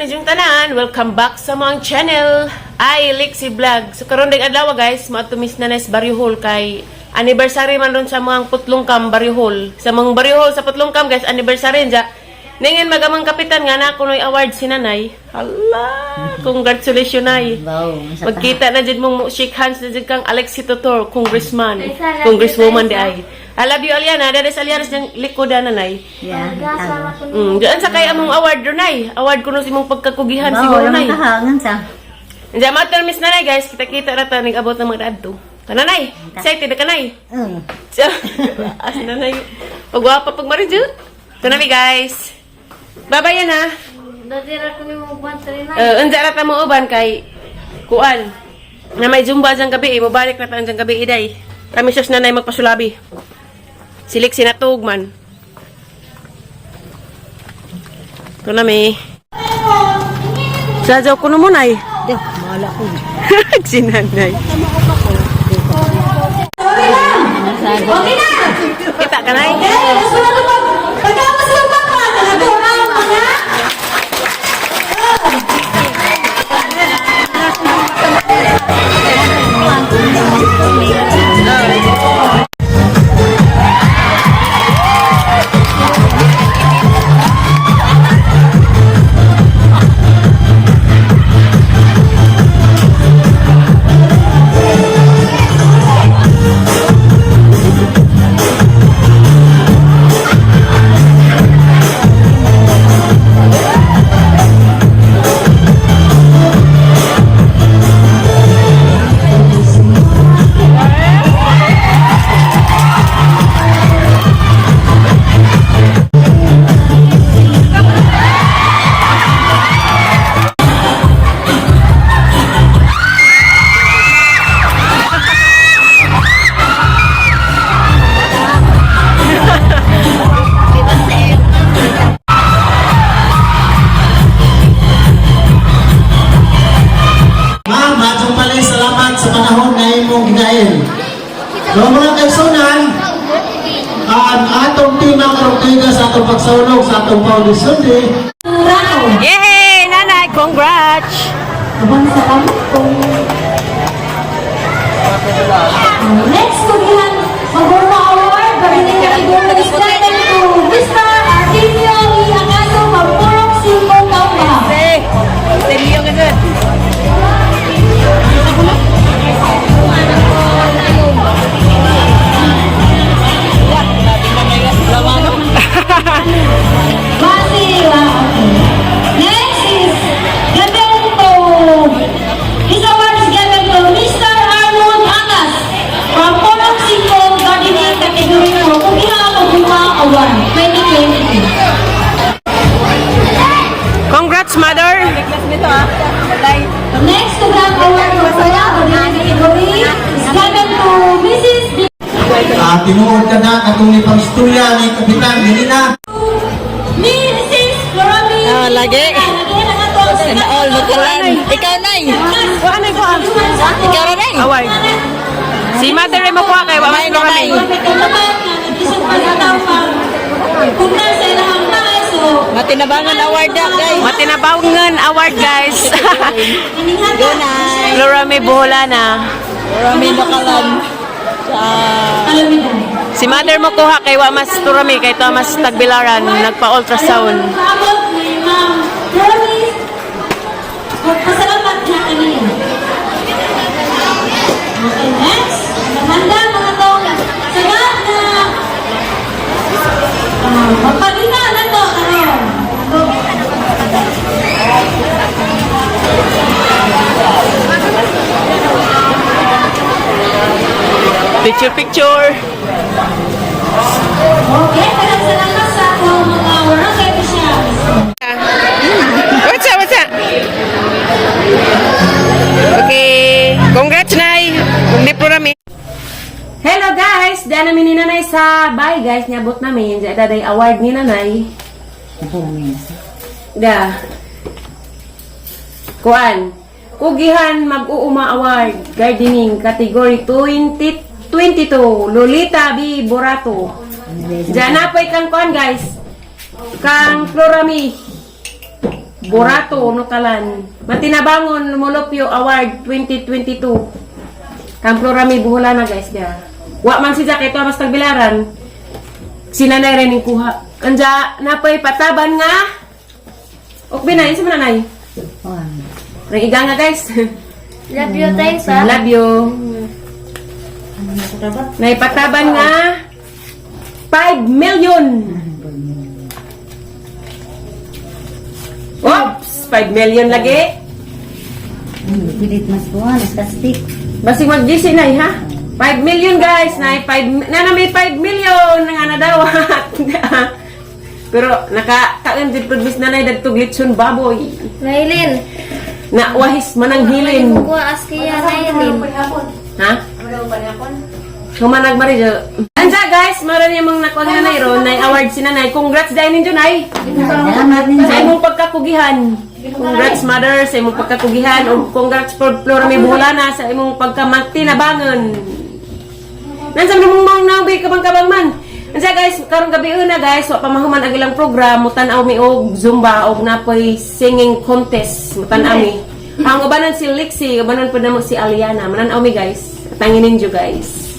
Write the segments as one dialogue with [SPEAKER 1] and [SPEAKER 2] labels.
[SPEAKER 1] ni yung tanan, welcome back sa mga channel. Ay, Lexi Vlog. So karon ding adlaw guys, maatumis na nes Barrio Hall kay anniversary man ron sa mga Putlongkam Barrio Hall. Sa mga Barrio Hall sa Putlongkam guys, anniversary ja. Ningen magamang kapitan nga na kunoy award si nanay. Hala, congratulations nay. Magkita na jud mong shake hands na jud kang Alexi Totor, congressman, congresswoman di ay. I love you Aliana, dada sa Aliana ng likodan nanay.
[SPEAKER 2] Yeah.
[SPEAKER 1] Diyan sa kay among award ronay. Award kuno si mong pagkakugihan siguro nay.
[SPEAKER 2] Kahangan sa.
[SPEAKER 1] Diyan matter miss nanay guys, kita-kita ra ta ning abot ng mga adto. Kananay, excited ka nay. As nanay. Pagwapa pag marijo. Kanami guys. Babay na.
[SPEAKER 3] Dadira ko ni mo bantay na.
[SPEAKER 1] Unsa ra ta mo uban kay kuan. Na may zumba jang gabi, mobalik na ta jang gabi iday. Kami sus nanay magpasulabi. Silik sinatug man. Ito na may. Sajaw ko naman ay.
[SPEAKER 2] Dah, mahala ko.
[SPEAKER 1] Sinanay.
[SPEAKER 3] Okay na.
[SPEAKER 1] Kita ka na eh.
[SPEAKER 3] Pagkamas lang pa ka. Nagatunaw mo na.
[SPEAKER 4] So mga kaisonan, ang atong tinang Ortega sa atong pagsaulog sa atong foundation day.
[SPEAKER 1] Yay! Nanay, congrats!
[SPEAKER 3] Abang salamat po. Next ko yan, mag-urma award, barinig kategori is given to Mr. Artemio Iangaso, Magpurok Simbo Kauna.
[SPEAKER 1] Seryo ka dun.
[SPEAKER 3] Next is given to, this award is given to Mr. Arnold Angas from Purok Simbo Gardening category for Kugiha Maguma Award 2022.
[SPEAKER 1] Congrats, mother!
[SPEAKER 3] Next to grant award for Kuya Gardening category is given to Mrs. B.
[SPEAKER 4] Tinuod ka na atong ipang istorya ni Kapitan Ganina.
[SPEAKER 3] Mrs. Florami.
[SPEAKER 1] Lagi.
[SPEAKER 2] Sana all makalan. Ikaw nay.
[SPEAKER 1] Ano ko ang?
[SPEAKER 2] Ikaw na nay.
[SPEAKER 1] Award. Si mother ay makuha kay Wamas Florami.
[SPEAKER 2] Matinabangan award na guys.
[SPEAKER 1] Matinabangan award, guys.
[SPEAKER 2] Go nay.
[SPEAKER 1] Florami Buholana.
[SPEAKER 2] Marami makalan.
[SPEAKER 1] Si mother mo kuha kay Wamas Turami, kay Thomas Tagbilaran, nagpa-ultrasound.
[SPEAKER 3] Pasalamat na kanina. Okay, next. Handa mga to. Sagat na. Magpagina na to.
[SPEAKER 1] Picture.
[SPEAKER 3] Okay, salamat sa akong mga barangay officials.
[SPEAKER 1] What's up? Okay. Congrats, Nay. Hindi po namin. Hello, guys. Diyan namin ni Nanay sa bahay, guys. Niabot namin. Diyan daday award ni Nanay. Da. Kuan. Kugihan Mag-uuma Award. Gardening. Category 2022. Lolita B. Borato. Diyan na po kang kuan, guys. Kang Florami. Borato, Nukalan. Matinabangon, Lumolopyo Award 2022. Kamplo Rami Buholana guys dia. Wa man si Jack ito mas tagbilaran. Sinanay rin yung kuha. Anja, napay pataban nga. Okay na, isa mananay. Ring iga nga guys.
[SPEAKER 3] Love you, thanks ha.
[SPEAKER 1] Love you. Naipataban nga 5 million. Oops, 5 million lagi.
[SPEAKER 2] Pilit mas buwan, plastic.
[SPEAKER 1] Basig mag-GC na ha. 5 million guys, na may 5 million nga nadawat. Pero naka-kaon jud pud mis nanay dagtog litson baboy.
[SPEAKER 3] Nailin.
[SPEAKER 1] Na wahis manang hilin.
[SPEAKER 3] Kuha askiya, Nailin.
[SPEAKER 1] Ha? Humanag marijo. Anja guys, maron yung mga nakuha na ron, na award si nanay. Congrats dahil ninyo nay.
[SPEAKER 2] Salamat din
[SPEAKER 1] Sa imong pagkakugihan. Congrats mother sa imong pagkakugihan. O congrats for Flora May Buholana sa imong pagkamatinabangan. Nansa mo mong nabi kabang-kabang man. Anja guys, karong gabi na guys, wa pa mahuman ang ilang program, mutan-aw mi og Zumba og napoy singing contest, mutan-aw mi. Ang ubanan si Lixie, ubanan pa namo si Aliana. Manan-aw mi guys. Tanginin niyo guys.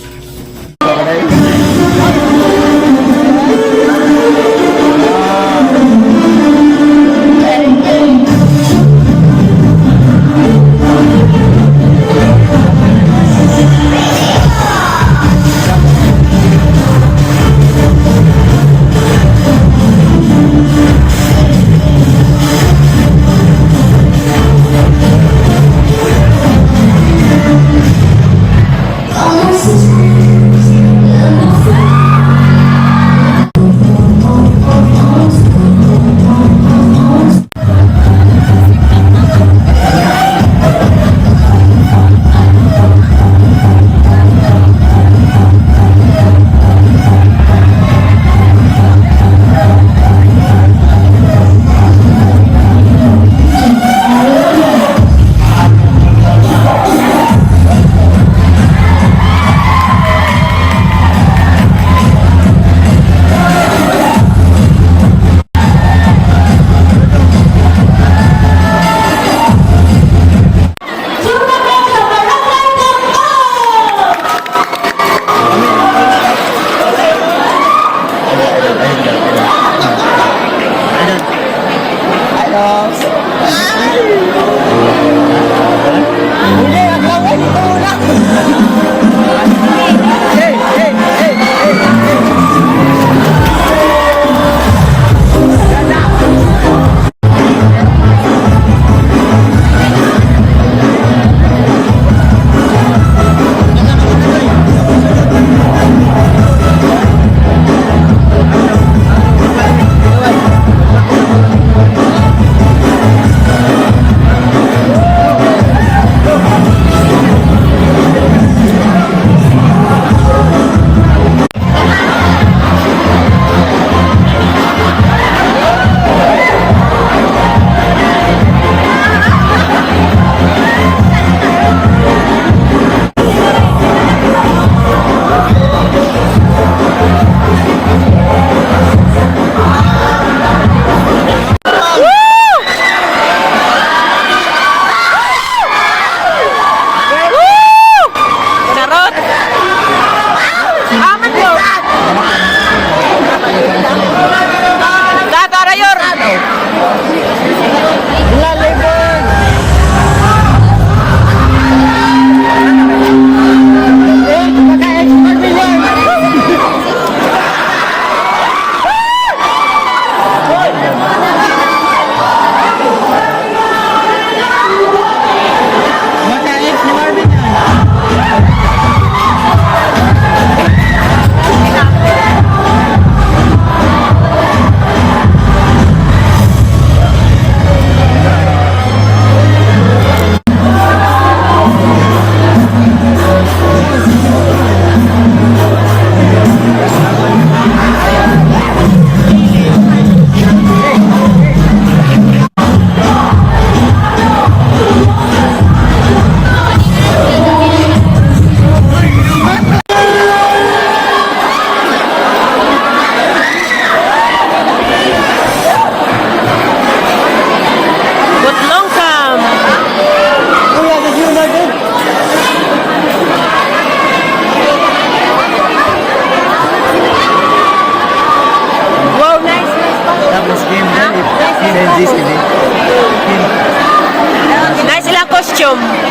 [SPEAKER 1] ma'am.